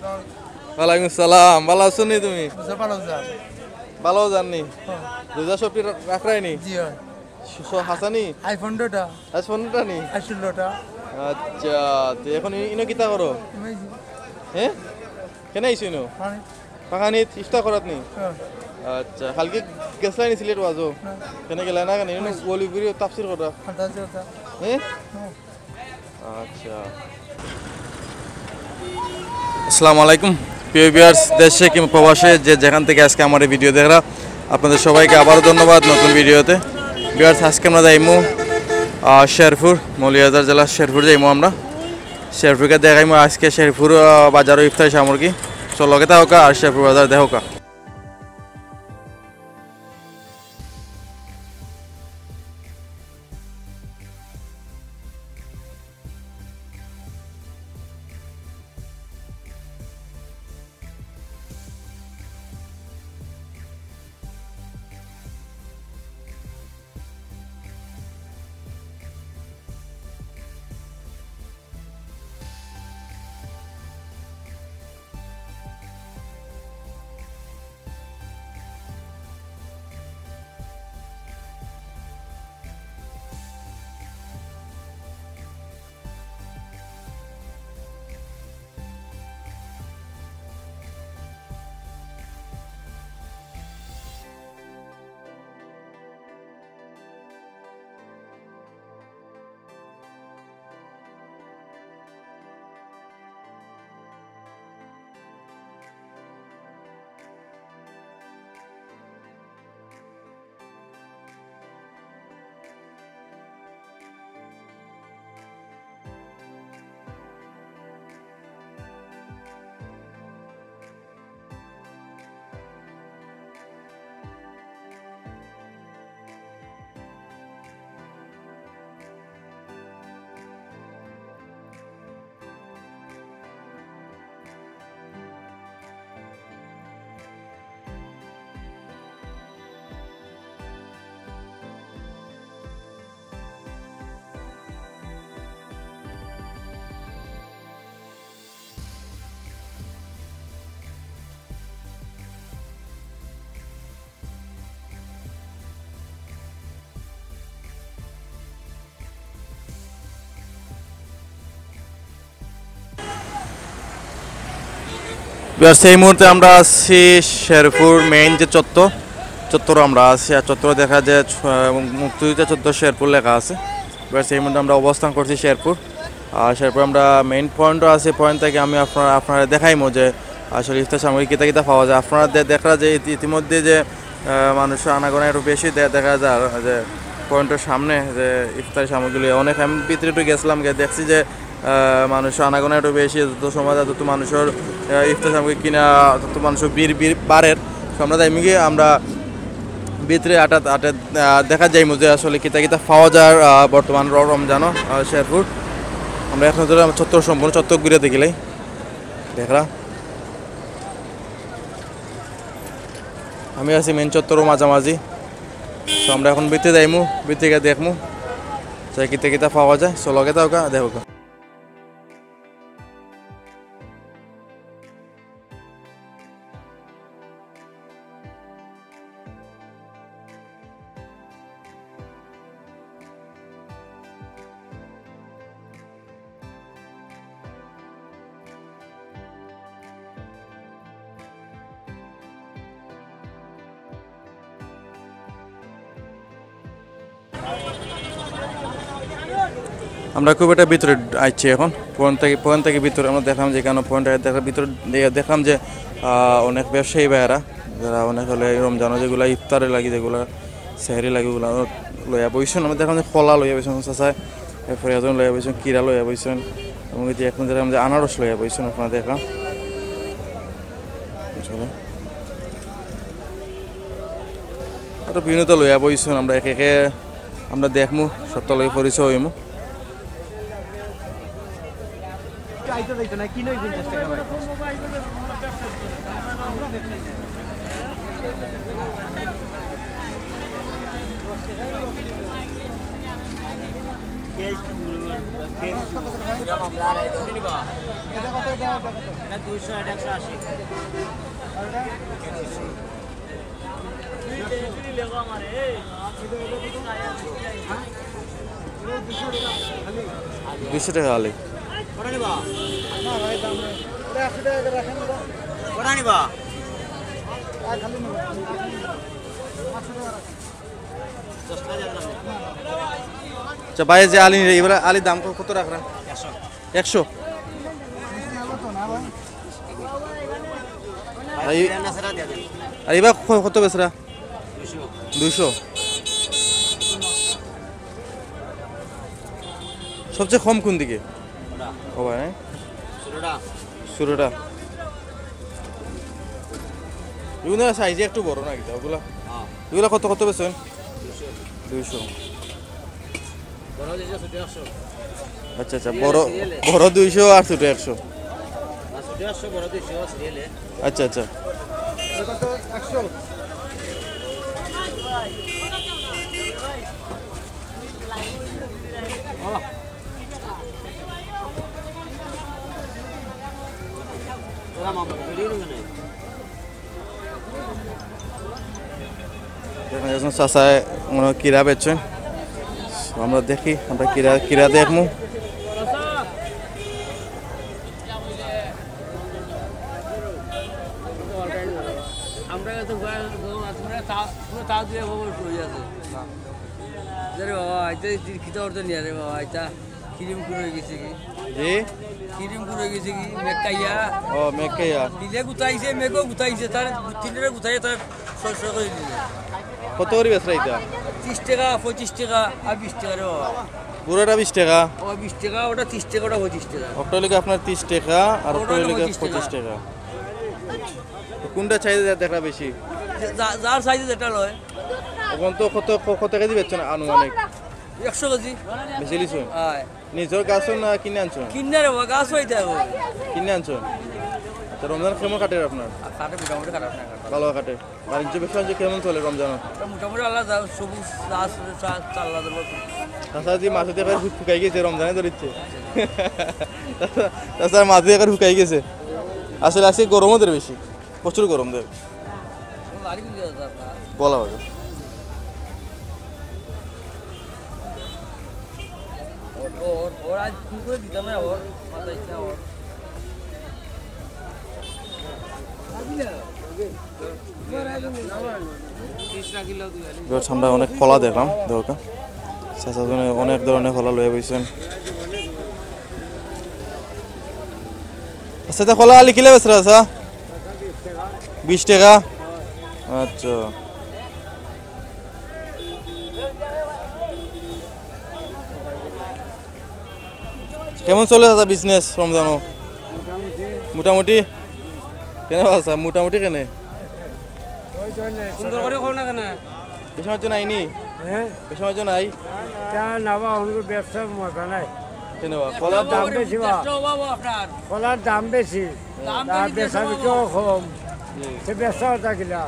ওয়ালাইকুম সালাম। ভালো আছো নি তুমি? ভালো জানি। রোজা সবটি রাখরাইনি? জি হয়। হাসানি আইফোনটা আইফোনটা নি? আইফোনটা আচ্ছা, তো এখন ইনো কিতা করো? হ্যাঁ, কেন আইছো ইনো? পাখানি ইস্তা করাত নি? আচ্ছা, কালকে গেছলাই নি সিলেট ওয়াজো? কেন গেলা না? কেন ইনো বলি বুড়ি তাফসির করা? হ্যাঁ, আচ্ছা। আসসালামু আলাইকুম প্রিয় ভিউয়ার্স, দেশে কিংবা প্রবাসে যে যেখান থেকে আজকে আমার এই ভিডিও দেখরা আপনাদের সবাইকে আবারও ধন্যবাদ নতুন ভিডিওতে। ভিউয়ার্স, আজকে আমরা যাইমু শেরপুর, মৌলভীবাজার জেলার শেরপুর যাইমু। আমরা শেরপুরকে দেখাইমু আজকে শেরপুর বাজার ও ইফতারি সামগ্রী। চলকে থাকা আর শেরপুর বাজার দেখা। সেই মুহূর্তে আমরা আছি শেরপুর মেইন যে চত্বর আমরা আছি। আর চত্বর দেখা যায় মুক্তিযুদ্ধ চত্বর শেরপুর লেখা আছে। এবার সেই মুহূর্তে আমরা অবস্থান করছি শেরপুর। আর শেরপুর আমরা মেইন পয়েন্টও আছে। পয়েন্ট থেকে আমি আপনারা দেখাইমো যে আসলে ইফতার সামগ্রী কিতা কিতা পাওয়া যায়। আপনারা দেখা যে ইতিমধ্যে যে মানুষের আনাগোনা একটু বেশি দেখা যায় যে পয়েন্টের সামনে যে ইফতারি সামগ্রী অনেক। আমি ভিতরে একটু গেছিলাম, দেখছি যে মানুষের আনাগোনা একটু বেশি। যত সময় যত মানুষের ইফতার সামগ্রী কিনা তত মানুষের বীর বাড়ের আমরা যাইমি গিয়ে আমরা ভিতরে আটা দেখা যাইমু যে আসলে কিতা কিতা পাওয়া যায় বর্তমান রমজানও শেরপুর। আমরা এখন ধরে চত্বর সম্পূর্ণ চত্বর ঘুরে দেখিলাই দেখরা। আমি আছি মেন চত্বরও মাঝামাঝি। তো আমরা এখন ভিতরে যাইমু, ভিতরে গিয়ে দেখমু যে কিতা কিতা পাওয়া যায়। চলকে থাকা দেখো। আমরা খুব একটা ভিতরে আসছি এখন। পয়েন্ট থেকে ভিতরে আমরা দেখলাম যে কেন পয়েন্ট দেখার ভিতরে দেখলাম যে অনেক ব্যবসায়ী ভাইয়েরা যারা অনেক হলে রমজানো যেগুলো ইফতারে লাগি, যেগুলো সেহারি লাগে, ওগুলো লইয়া বইছেন। আমরা দেখলাম যে কলা লইয়া বইছেন চাচায়, এরপরে এজন লইয়া বইছেন কিরা লইয়া বইছেন, এবং যে এখন দেখলাম যে আনারস লইয়া বইছেন। আপনারা দেখলাম বিভিন্ন তো লইয়া বইছেন। আমরা একে আমরা দেখমু সত্য লই পরিচয় হইমু। দুইশো টাকা আলি আচ্ছা ভাই যে আলি এবার আলির দাম কত রাখলেন 100 আর এবার কত বেচরা 200 সবচেয়ে কম কোন দিকে ও ভাই শুরুটা এগুলো সাইজে একটু বড় না এটা ওগুলা এগুলা কত কত বেচেন 200 আচ্ছা আচ্ছা বড় বড় 200 আর ছোট 100 আচ্ছা আচ্ছা চাষায় মনে হয় কিরা বেচছেন আমরা দেখি আমরা কিরা দেখবো কত করে বেচরা এটা 30 টাকা 25 টাকা আর 20 টাকা রে বাবা পুরোটা 20 টাকা ও 20 টাকা ওটা 30 টাকা ওটা 25 টাকা ওটা লিখে আপনার 30 টাকা আর ওটা লিখে 25 টাকা কোনটা চাহিদা দেখা বেশি যার সাইজে যেটা লয় এখন তো কত কেজি বেচছেন আনুমানিক 100 কেজি বেশি লিছুন হ্যাঁ নিজের গাছ না কিনে আনছেন কিনে রে বাবা গাছ হইতে হবে কিনে আনছেন তো রমজান কেমন কাটে আপনার কাটে মোটামুটি খারাপ না ভালো কাটে বাণিজ্য ব্যবসা কেমন চলে রমজান মোটামুটি আল্লাহ সবুজ চাষ চাল্লা দেবো তাছাড়া মাছ দিয়ে শুকাই গেছে রমজানে ধরিচ্ছে তাছাড়া মাছ দিয়ে শুকাই গেছে আসলে আজকে গরমও দেয় বেশি প্রচুর গরম দেয় বলা হবে ওর আজ কি করে দিতাম না ওর মাথা ইচ্ছা ওর আমরা অনেক ফলা দেখলাম দরকার চাচাজনে অনেক ধরনের ফলা লয়ে বইছেন আচ্ছা তা ফলা আলি কিলে বেচরা আছে 20 টাকা আচ্ছা কেমন চলে দাদা বিজনেস রমজানো মোটামুটি কেন আছে মোটামুটি কেন সুন্দর করে খাও না কেন বেশি মাছ নাইনি হ্যাঁ বেশি মাছ নাই নাবা আমাদের ব্যবসা মজা নাই কেন কলার দাম বেশি কলার দাম বেশি তার বেচা বিকেও কম সে ব্যবসা হতা কিনা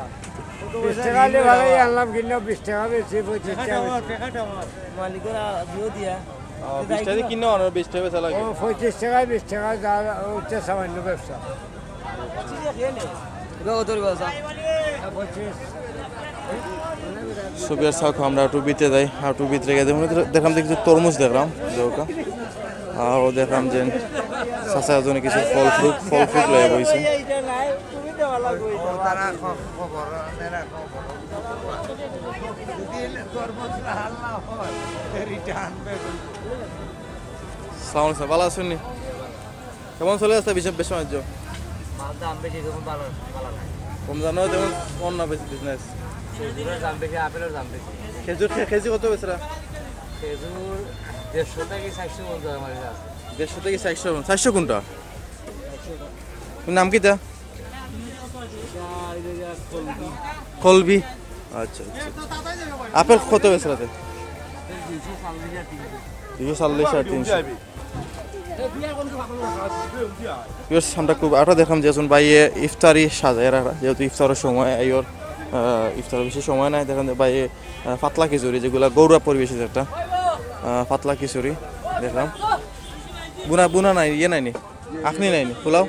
20 টাকা হলে ভালোই আনলাম কিনলাম 20 টাকা বেশি 25 টাকা মালিকের দিও দিয়া 20 টাকা কিনো আর 20 টাকা বেচা লাগে 25 টাকা 20 টাকা যা হচ্ছে সামান্য ব্যবসা সুবিয়ার শাক আমরা টুবিতে যাই আর টুবিতে গিয়ে দেখলাম যে কিছু তরমুজ দেখলাম যেওকা আর দেখলাম যে চাচাজনে কিছু ফল ফ্রুট লয়ে বইছে সালাম আলাইকুম ভালো আছেন নি কেমন চলে আসছে বেশ বাণিজ্য দাম বেশি ভালো রমজানও যেমন অন্য বেশি বিজনেস খেজুরের দাম বেশি আপেলের দাম বেশি খেজুর কেজি কত বেচরা খেজুর 150 থেকে 400 বলতে আমার কাছে 150 থেকে 400 কোনটা নাম কিটা কলবি আচ্ছা আচ্ছা আপেল কত বেচরাতে 240 আর 300 আমরা খুব আটা দেখলাম যে ভাই ইফতারি সাজায় যেহেতু ইফতারের সময় আইর ইফতারের বেশি সময় নাই দেখেন ভাই পাতলা খিচুড়ি যেগুলো গৌরব পরিবেশিত একটা পাতলা খিচুড়ি দেখলাম বুনা বুনা নাই ইয়ে নাইনি আপনি নাইনি পোলাও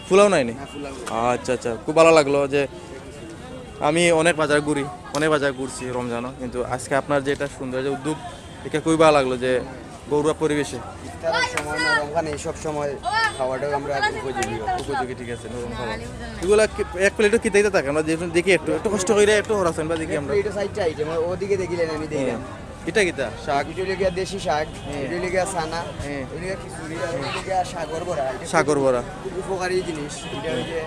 পোলাও নাইনি আচ্ছা আচ্ছা খুব ভালো লাগলো যে আমি অনেক বাজার ঘুরছি রমজানও কিন্তু আজকে আপনার যেটা সুন্দর যে উদ্যোগ এটা খুবই ভালো লাগলো যে গৌরব পরিবেশে ইফতারের সময় না রমজান এইসব সময় খাওয়াটাও আমরা উপযোগী ঠিক আছে নরম খাবার এগুলা এক প্লেটও কি দেখতে থাকে আমরা দেখি একটু একটু কষ্ট করে একটু হরাছেন বা দেখি আমরা এটা সাইডটা আইটেম ওদিকে দেখিলেন আমি দেখলাম এটা কিটা শাক এটা লিগা দেশি শাক এটা লিগা সানা এটা লিগা খিচুড়ি আর এটা লিগা সাগর বড়া সাগর বড়া খুব উপকারী জিনিস এটা ওই যে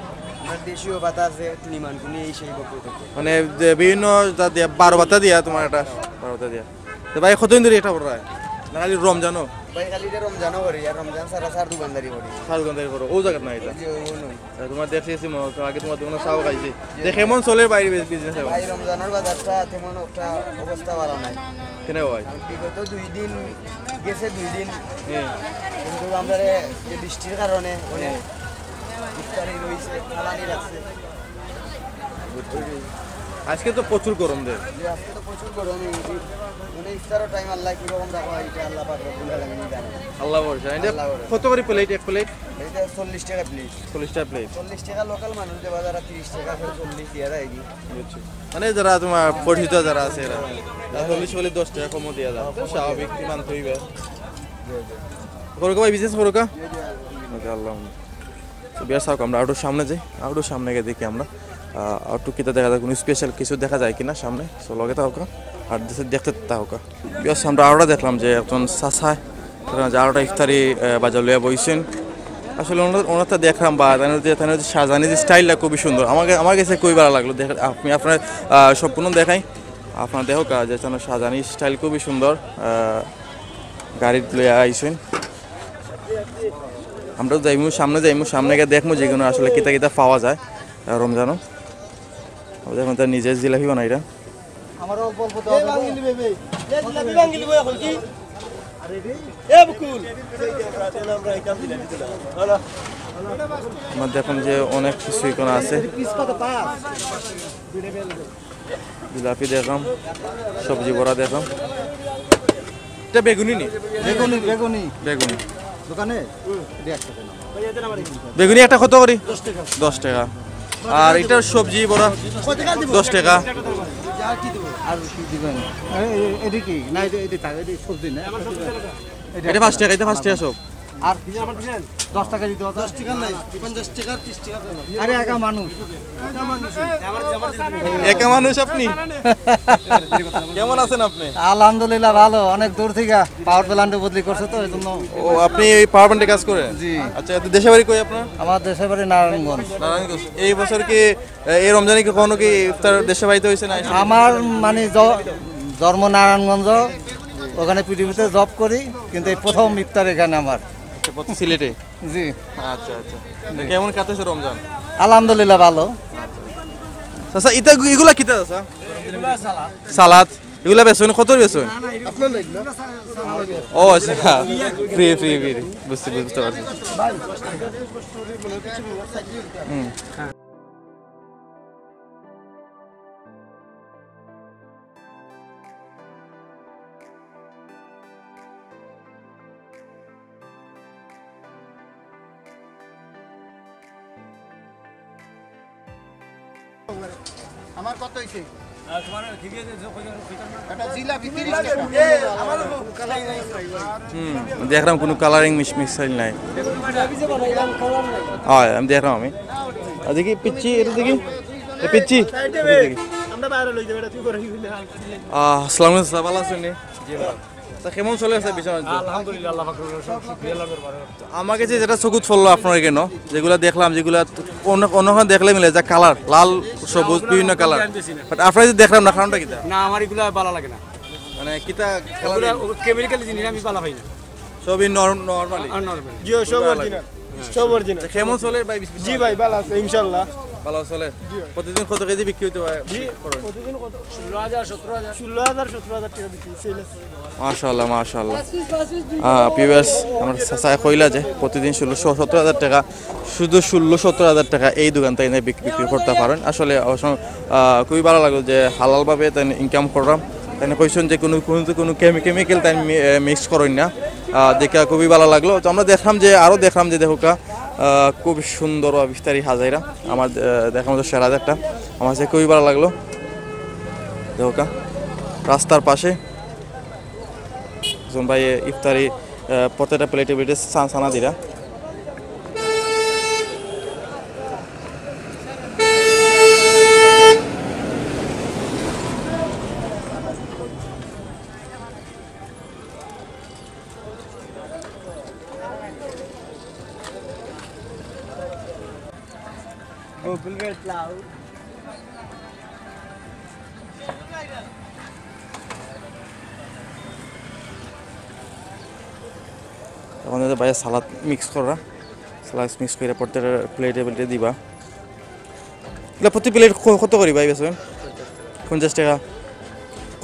আমার দেশীয় পাতা আছে নিমান কুনি এই সেই বকতে মানে যে বিভিন্ন জাত দিয়া 12 পাতা দিয়া তোমার এটা 12 পাতা দিয়া তো ভাই কতদিন ধরে এটা বড় না খালি রমজানও ভাই খালি এটা রমজানও করি আর রমজান সারা সার দোকানদারি করি সার গন্ধাই করো ও জায়গা না এটা যে ও নয় তোমার দেখছি আগে তোমার দোকানে চাও খাইছি যে কেমন চলে বাইরে বিজনেস ভাই রমজানের বাজারটা তেমন একটা অবস্থা ভালো নাই কেন ভাই বিগত 2 দিন গেছে 2 দিন হ্যাঁ কিন্তু আমরা যে বৃষ্টির কারণে অনেক ইফতারি রয়েছে খালানি রাখছে আজকে তো প্রচুর গরম দেয় যে আজকে তো প্রচুর গরম মানে ইফতারের টাইম আল্লাহ কিরকম রাখা এটা আল্লাহ পাক রব্বুল আলামিন জানে আল্লাহ বলছে এটা আল্লাহ বলছে। কত করে প্লেট এক প্লেট এটা 40 টাকা প্লেট 40 টাকা প্লেট 40 টাকা লোকাল মানুষ যে বাজারে 30 টাকা করে 40 দিয়া দেয় কি বুঝছি মানে যারা তোমার পরিচিত যারা আছে এরা 40 বলে 10 টাকা কমও দেওয়া যায় তো স্বাভাবিক মান হইবে করো ভাই বিজনেস করো কা আল্লাহ তো বিয়ার সাহেব আমরা আউটডোর সামনে যাই আউটডোর সামনে গিয়ে দেখি আমরা আউটডোর কিতা দেখা যায় কোনো স্পেশাল কিছু দেখা যায় কিনা সামনে সো লগে থাকা আর দেখতে থাকা বিয়ার আমরা আরোটা দেখলাম যে একজন চাচায় যে আরোটা ইফতারি বাজার লইয়া বইছেন আসলে ওনারটা দেখলাম বা তাদের সাজানি যে স্টাইলটা খুবই সুন্দর আমার কাছে খুবই ভালো লাগলো আপনি আপনার সম্পূর্ণ দেখাই আপনার দেখো যে সাজানি স্টাইল খুবই সুন্দর গাড়ি লইয়া আইছেন আমরা যাইমু সামনে গিয়ে দেখবো যেগুলো আসলে কিতা কিতা পাওয়া যায় রমজানও দেখুন তার নিজের জিলাপি বানাইরা আমারও অল্প অল্প আমার দেখুন যে অনেক কিছু এখানে আছে জিলাপি দেখলাম সবজি বড়া দেখলাম এটা বেগুনি নি বেগুনি বেগুনি দোকানে বেগুনি একটা কত করি 10 টাকা আর এটা সবজি বড়া 10 টাকা আর কি দিবেন এটা কি না এটা সবজি না এটা 5 টাকা এটা 5 টাকা সব আর 10 টাকা দিতে 10 টাকা নাই 50 টাকা 30 টাকা আরে একা মানুষ একা মানুষ আপনি কেমন আছেন আপনি আলহামদুলিল্লাহ ভালো অনেক দূর থেকে পাওয়ার প্ল্যান্টে বদলি করছে তো এজন্য ও আপনি এই পাওয়ার প্ল্যান্টে কাজ করেন জি আচ্ছা তো দেশে বাড়ি কই আপনার আমার দেশের বাড়ি নারায়ণগঞ্জ নারায়ণগঞ্জ এই বছর কি এই রমজানে কি কখনো কি ইফতার দেশে বাড়িতে হয়েছে না আমার মানে জন্ম নারায়ণগঞ্জ ওখানে পৃথিবীতে জব করি কিন্তু এই প্রথম ইফতার এখানে আমার সিলেটে জি আচ্ছা আচ্ছা কেমন কাটেছে রমজান আলহামদুলিল্লাহ ভালো আচ্ছা এটা এগুলা কিতা আছে সালাদ এগুলা বেচুন কত বেচুন ও আচ্ছা ফ্রি ফ্রি ফ্রি বুঝতে পারছি আমার কত হইছে দেখলাম কোনো কালারিং মিক্সাইল নাই হয় আমি দেখলাম আমি দেখি পিচ্ছি এটা দেখি পিচ্ছি আসসালামু আলাইকুম ভালো আছেন কেমন চলে আছে বিছানা আমাকে যে যেটা চকুত ফললো আপনার কেন যেগুলা দেখলাম যেগুলা অন্যখানে দেখলে মিলে যা কালার লাল সবুজ বিভিন্ন কালার বাট আপনার যে দেখলাম না কারণটা কিতা না আমার এগুলো ভালো লাগে না মানে কিতা কেমিক্যাল জিনিস আমি ভালো পাই না সবই নরমালি জি সব অরিজিনাল সব অরিজিনাল কেমন চলে ভাই জি ভাই ভালো আছে ইনশাআল্লাহ ভালো চলে প্রতিদিন কত কেজি বিক্রি হতে হয় জি প্রতিদিন কত 16000 17000 16000 টাকা বিক্রি সেল আছে মাশাআল্লাহ মাশাআল্লাহ পিওএস আমার চাচা কইলা যে প্রতিদিন 16-17 টাকা শুধু 16-17 টাকা এই দোকান থেকে বিক্রি করতে পারেন আসলে খুবই ভালো লাগলো যে হালালভাবে তাই ইনকাম করলাম তাই কইছেন যে কোনো কেমিক্যাল তাই মিক্স করেন না দেখে খুবই ভালো লাগলো। তো আমরা দেখলাম যে দেখোকা খুব সুন্দর ইফতারি হাজাইরা আমার দেখার মতো সেরা একটা আমার কাছে খুবই ভালো লাগলো। দেখোকা রাস্তার পাশে একজন ভাই ইফতারি প্রত্যেকটা প্লেটে প্লেটে সানা দিরা। এখন ভাই সালাদ মিক্স করে প্রত্যেকটা প্লেটে প্লেটে দিবা। এগুলো প্রতি প্লেট কত করি ভাই বেসবেন? 50 টাকা।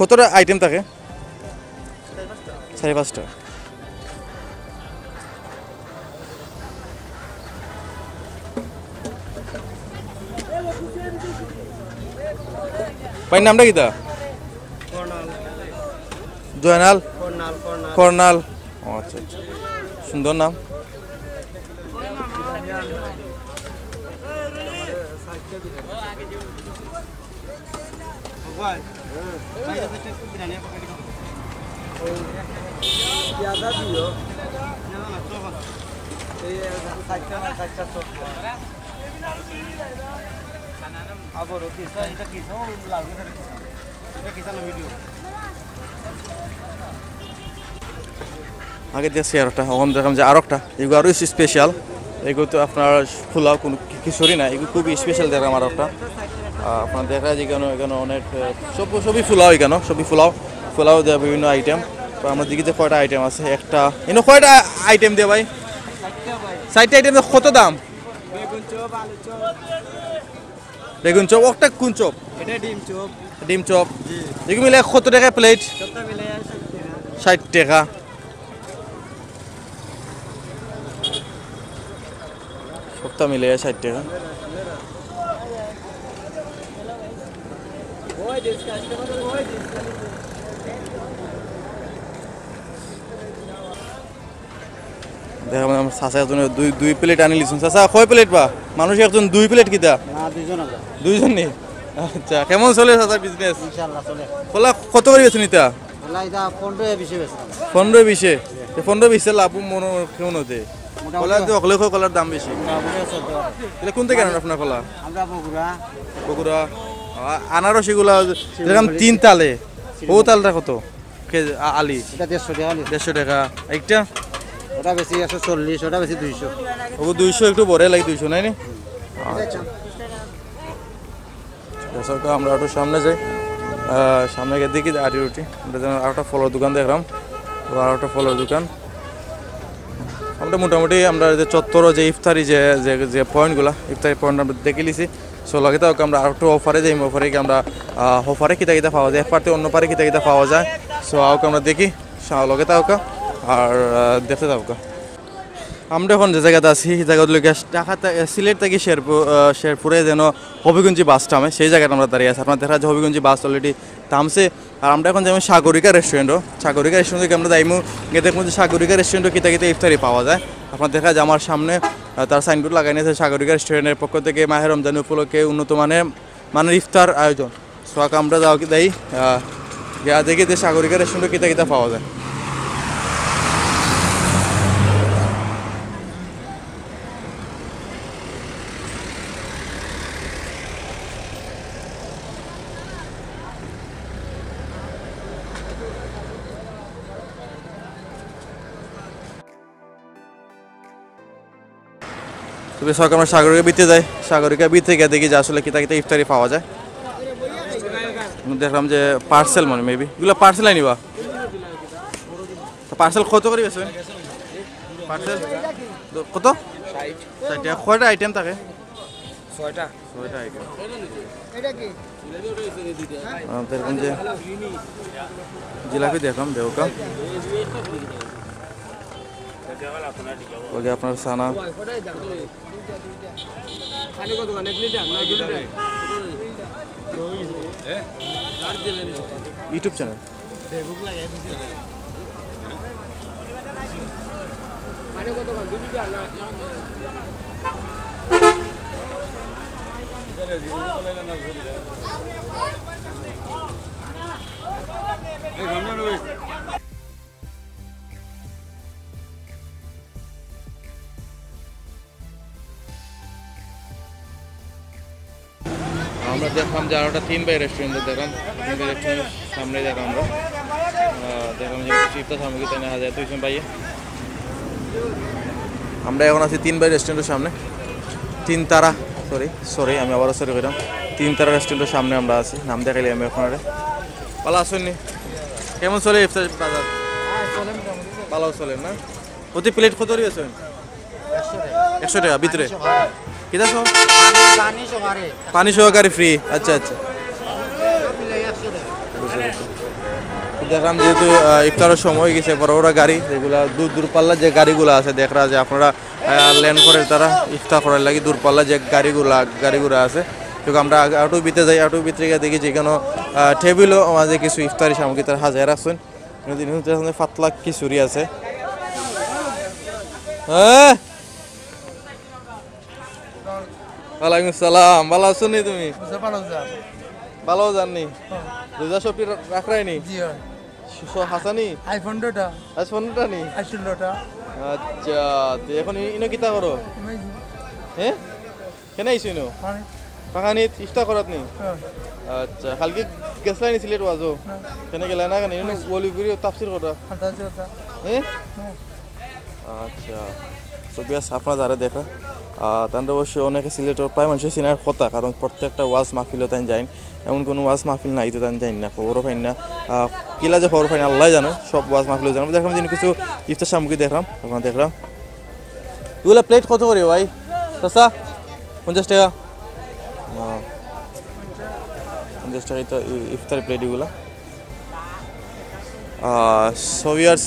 কতটা আইটেম থাকে? 5.5টা। ভাই নামটা কিতা? জয়নাল কর্নাল। ও আচ্ছা আচ্ছা, সুন্দর নাম। আগে দেখছি আর একটা, এখন দেখলাম যে আর একটা, এগুলো আরও স্পেশাল। এগুলো তো আপনার পোলাও কোনো খিচুড়ি না, এগুলো খুবই স্পেশাল দেখলাম আর একটা। আপনার দেখা যায় এখানে অনেক সবই পোলাও, এখানে সবই পোলাও দেওয়া বিভিন্ন আইটেম। তো আমরা দেখি যে কয়টা আইটেম আছে, একটা এনে কয়টা আইটেম দিয়ে ভাই? 60টা আইটেম। কত দাম? বেগুন চপ। একটা কোন চপ? ডিম চপ। এগুলো মিলে কত টাকা প্লেট? 60 টাকা। সবটা মিলে 60 টাকা। দেখা মানে আমার চাচা একজন দুই প্লেট আনি লিছুন। চাচা কয় প্লেট বা? মানুষ একজন 2 প্লেট কিতা? দুইজন নেই। আচ্ছা, কেমন চলে চাচার বিজনেস? কলা কত করে বেছেন এটা? 15-20। 15-20 লাভ মনে কেমন হতে? কলা অকলে কলার দাম বেশি। এটা কোন থেকে আনেন আপনার কলা? বগুড়া। আনারস এগুলা যেরকম 3 তালে, ও তালটা কত আলি? 150 টাকা। একটা ওটা বেশি আছে 40, ওটা বেশি 200। ও 200 একটু বড় লাগে, 200 নাই নি? আচ্ছা, আমরা একটু সামনে যাই। সামনে গিয়ে দেখি আটি রুটি। আর একটা ফলের দোকান দেখলাম, আর একটা ফলের দোকান। আমরা মোটামুটি আমরা যে চত্বর যে ইফতারি যে পয়েন্টগুলো, ইফতারি পয়েন্ট আমরা দেখে নিছি। সো লাগে তো আমরা আর একটু অফারে যাই, অফারে কি আমরা অফারে কিতা পাওয়া যায়, এক পার্টি অন্য পারে কিতা পাওয়া যায়। সো আউকে আমরা দেখি, লগে তাওকা আর দেখতে তাওকা। আমরা এখন যে জায়গাতে আছি সেই জায়গাগুলোকে সিলেট থেকে শেরপুরে যেন হবিগঞ্জি বাস থামে, সেই জায়গাটা আমরা দাঁড়িয়ে আছি। আপনার দেখা যায় হবিগঞ্জি বাস অলরেডি থামছে। আর আমরা এখন যেমন সাগরিকা রেস্টুরেন্টও থেকে আমরা যাইমু, গিয়ে দেখবো যে সাগরিকা রেস্টুরেন্টও কিতা ইফতারি পাওয়া যায়। আপনার দেখা যায় আমার সামনে তার সাইনবোর্ড লাগাই নিয়েছে, সাগরিকা রেস্টুরেন্টের পক্ষ থেকে মাহে রমজান উপলক্ষে উন্নত মানের ইফতার আয়োজন। সো আমরা যাও কি দেই গিয়া দেখি যে সাগরিকা রেস্টুরেন্টও কিতা পাওয়া যায়। তবে সকাল আমরা সাগরিকা বিতে যাই, সাগরিকা বিতে গিয়ে দেখি যে আসলে কিতা ইফতারি পাওয়া যায়। দেখলাম যে পার্সেল মানে মেবি এগুলো পার্সেল আনিবা। পার্সেল কত করে বেচবেন? পার্সেল কত? 60 টাকা। কয়টা আইটেম থাকে? 6টা আইটেম। দেখুন যে জিলাপি দেখলাম দেওকা, আপনার সানা ইউটিউব চ্যানেল। আমরা দেখলাম যে আরোটা 3 বাই রেস্টুরেন্টে দেখলাম 3 বাই রেস্টুরেন্টের সামনে দেখলাম আমরা দেখলাম যে কিছু ইফতার সামগ্রী তাই নেওয়া যায় তুই পাইয়ে আমরা এখন আছি 3 বাই রেস্টুরেন্টের সামনে 3 তারা সরি আমি আবারও সরি কইলাম 3 তারা রেস্টুরেন্টের সামনে আমরা আছি নাম দেখাইলে আমি এখন ভালো আসেননি কেমন চলে ইফতার বাজার ভালো চলে না প্রতি প্লেট কত রয়েছে 100 টাকা ভিতরে কিটা সব পানি সহকারে ফ্রি আচ্ছা আচ্ছা দেখলাম যেহেতু ইফতারের সময় গেছে বড় বড় গাড়ি যেগুলা দূর পাল্লার যে গাড়িগুলো আছে দেখরা যে আপনারা ল্যান্ড করে তারা ইফতার করার লাগে দূর পাল্লার যে গাড়িগুলো আছে কিন্তু আমরা আটু বিতে যাই আটু বিতে গিয়ে দেখি যেখানে টেবিলও আমাদের কিছু ইফতারি সামগ্রী তারা হাজার রাখছেন পাতলা খিচুড়ি আছে হ্যাঁ ওয়ালাইকুম সালাম ভালো আছো নি তুমি ভালো জাননি রোজা সবটি রাখরাইনি হাসানি আইফোনটা নি আচ্ছা এখন ইনো কিতা করো হ্যাঁ কেন আইছো ইনো পাখানিত ইফতার করাত নি আচ্ছা কালকে গেছলাই নি সিলেট ওয়াজো কেন গেলা না কেন ইনো বলি করি তাফসির করা হ্যাঁ আচ্ছা সবিয়াস আপনারা যারা দেখা তাদের অবশ্যই অনেকে সিলেটের প্রায় মানুষের চিনার কথা কারণ প্রত্যেকটা ওয়াজ মাহফিলও তাই যায় এমন কোনো ওয়াজ মাহফিল নাই তো তাই জানি না খবরও পাই না কিলা যে খবর পাই না আল্লাহ জানো সব ওয়াজ মাহফিলও জানো দেখলাম যে কিছু ইফতার সামগ্রী দেখলাম তখন দেখলাম এগুলো প্লেট কত করে ভাই সস্তা 50 টাকা 50 টাকাই তো ইফতার প্লেট এগুলো সবিয়ার্স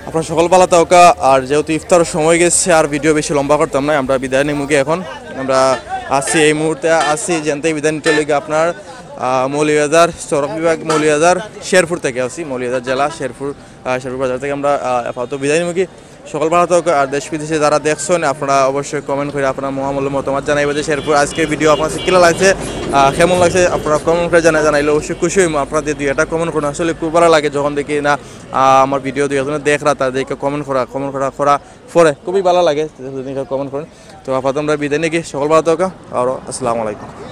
আপনার সকল ভালো থাকা আর যেহেতু ইফতারের সময় গেছে আর ভিডিও বেশি লম্বা করতাম না আমরা বিদায় নিমুখে এখন আমরা আসছি এই মুহূর্তে আসছি যেতে বিদায় নিতে লেগে আপনার মৌলভীবাজার সড়ক বিভাগ মৌলভীবাজার শেরপুর থেকে আসছি মৌলভীবাজার জেলা শেরপুর বাজার থেকে আমরা আপাতত বিদায় নিমুখী সকল ভালো থাকা আর দেশ বিদেশে যারা দেখছেন আপনারা অবশ্যই কমেন্ট করে আপনার মহামূল্য মতামত জানাইবে যে শেরপুর আজকের ভিডিও আপনার কিলা লাগছে কেমন লাগছে আপনারা কমেন্ট করে জানাইলে অবশ্যই খুশি হইম আপনাদের দুই একটা কমেন্ট করুন আসলে খুব ভালো লাগে যখন দেখি না আমার ভিডিও দুই একজনে দেখরা তাদেরকে কমেন্ট করা পরে খুবই ভালো লাগে কমেন্ট করেন তো আপাতত আমরা বিদায় নিয়ে সকল ভালো থাকা আর আসসালামু আলাইকুম